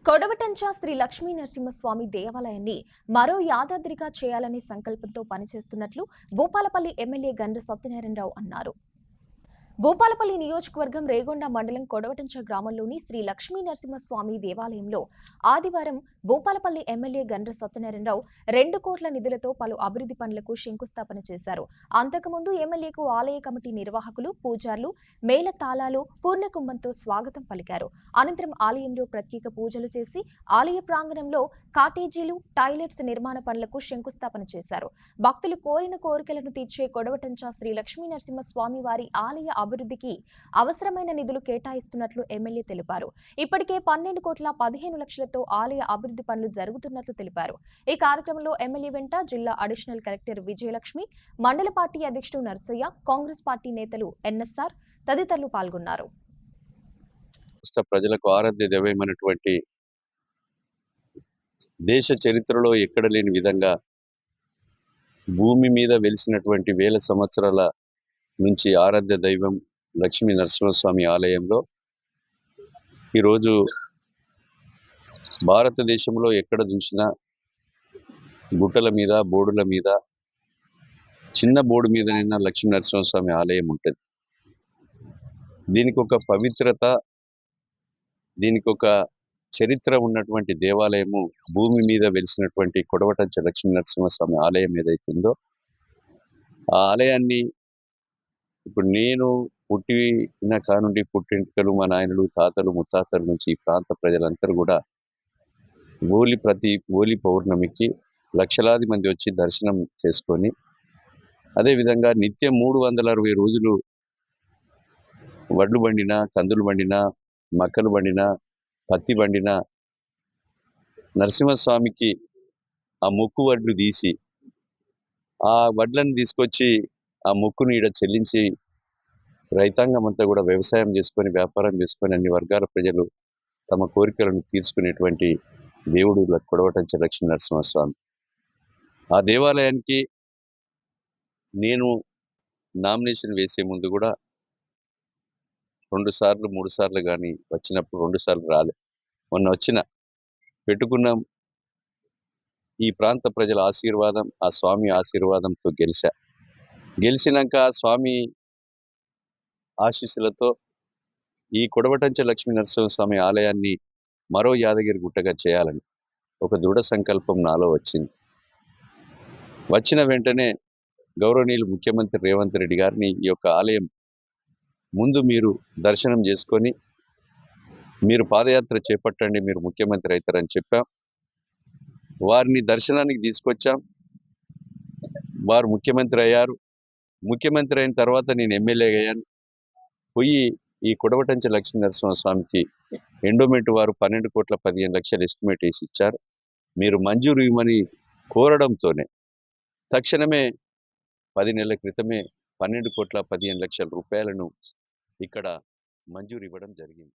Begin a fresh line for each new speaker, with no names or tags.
కొడవటంచ శ్రీ లక్ష్మీ నరసింహస్వామి దేవాలయాన్ని మరో యాదాద్రిగా చేయాలనే సంకల్పంతో పనిచేస్తున్నట్లు భూపాలపల్లి ఎమ్మెల్యే గండ్ర సత్యనారాయణరావు అన్నారు. భూపాలపల్లి నియోజకవర్గం రేగొండ మండలం కొడవటంచ గ్రామంలోని శ్రీ లక్ష్మీ నరసింహస్వామి దేవాలయంలో ఆదివారం భూపాలపల్లి ఎమ్మెల్యే గండ్ర సత్యనారాయణరావు 2 కోట్ల నిధులతో పలు అభివృద్ధి పనులకు శంకుస్థాపన చేశారు. అంతకుముందు ఎమ్మెల్యేకు ఆలయ కమిటీ నిర్వాహకులు, పూజార్లు మేళతాళాలు, పూర్ణకుంభంతో స్వాగతం పలికారు. అనంతరం ఆలయంలో ప్రత్యేక పూజలు చేసి ఆలయ ప్రాంగణంలో కాటేజీలు, టాయిలెట్స్ నిర్మాణ పనులకు శంకుస్థాపన చేశారు. భక్తులు కోరిన కోరికలను తీర్చే కొడవటంచ శ్రీ లక్ష్మీ నరసింహస్వామి వారి ఆలయ అభివృద్ధికి అవసరమైన నిధులు కేటాయిస్తున్నట్లు ఎమ్మెల్యే తెలిపారు. ఇప్పటికే 12 కోట్ల 15 లక్షలతో ఆలయ అభివృద్ధి పనులు జరుగుతున్నట్లు తెలిపారు. ఈ కార్యక్రమంలో ఎమ్మెల్యే వెంట జిల్లా అడిషనల్ కలెక్టర్ విజయలక్ష్మి, మండల పార్టీ అధ్యక్షుడు నర్సయ్య, కాంగ్రెస్ పార్టీ నేతలు ఎన్ఎస్ఆర్ తదితరులు పాల్గొన్నారు.
ప్రజలకు ఆరాధ్య దైవమైనటువంటి దేశ చరిత్రలో ఎక్కడ లేని విధంగా భూమి మీద వెలిసినటువంటి వేల సంవత్సరాల నుంచి ఆరాధ్య దైవం లక్ష్మీ నరసింహస్వామి ఆలయంలో ఈరోజు భారతదేశంలో ఎక్కడ చూసినా గుట్టల మీద, బోర్డుల మీద, చిన్న బోర్డు మీదనైనా లక్ష్మీ నరసింహస్వామి ఆలయం ఉంటుంది. దీనికి ఒక పవిత్రత, దీనికి ఒక చరిత్ర ఉన్నటువంటి దేవాలయము భూమి మీద వెలిసినటువంటి కొడవటంచ లక్ష్మీ నరసింహస్వామి ఆలయం ఏదైతుందో ఆ ఆలయాన్ని ఇప్పుడు నేను పుట్టిన కానుండి పుట్టింటికలు మా నాయనలు, తాతలు, ముత్తాతల నుంచి ఈ ప్రాంత ప్రజలందరూ కూడా హోలీ పౌర్ణమికి లక్షలాది మంది వచ్చి దర్శనం చేసుకొని, అదేవిధంగా నిత్యం 360 రోజులు వడ్లు బండినా, కందులు బండినా, మక్కలు బండినా, పత్తి బండినా నరసింహస్వామికి ఆ మొక్కు వడ్లు తీసి ఆ వడ్లను తీసుకొచ్చి ఆ మొక్కుని ఈడ చెల్లించి రైతాంగం అంతా కూడా వ్యవసాయం చేసుకొని, వ్యాపారం చేసుకొని అన్ని వర్గాల ప్రజలు తమ కోరికలను తీర్చుకునేటువంటి దేవుడు కొడవటంచ లక్ష్మీ నరసింహస్వామి. ఆ దేవాలయానికి నేను నామినేషన్ వేసే ముందు కూడా 2 సార్లు 3 సార్లు కానీ వచ్చినప్పుడు 2 సార్లు రాలే. మొన్న పెట్టుకున్నాం. ఈ ప్రాంత ప్రజల ఆశీర్వాదం, ఆ స్వామి ఆశీర్వాదంతో గెలిచినాక స్వామి ఆశీస్సులతో ఈ కొడవటంచ లక్ష్మీ నరసింహస్వామి ఆలయాన్ని మరో యాదగిరి గుట్టగా చేయాలని ఒక దృఢ సంకల్పం నాలో వచ్చిన వెంటనే గౌరవనీయులు ముఖ్యమంత్రి రేవంత్ రెడ్డి గారిని ఈ యొక్క ఆలయం ముందు మీరు దర్శనం చేసుకొని మీరు పాదయాత్ర చేపట్టండి, మీరు ముఖ్యమంత్రి అవుతారని చెప్పాం. వారిని దర్శనానికి తీసుకొచ్చాం. వారు ముఖ్యమంత్రి అయ్యారు. ముఖ్యమంత్రి అయిన తర్వాత నేను ఎమ్మెల్యే అయ్యాను. పోయి ఈ కొడవటంచ లక్ష్మీ నరసింహస్వామికి ఎండోమెంట్ వారు 12 కోట్ల 15 లక్షలు ఎస్టిమేట్ వేసి ఇచ్చారు. మీరు మంజూరు ఇవ్వమని కోరడంతోనే తక్షణమే 10 నెలల క్రితమే 12 కోట్ల 15 లక్షల రూపాయలను ఇక్కడ మంజూరు ఇవ్వడం జరిగింది.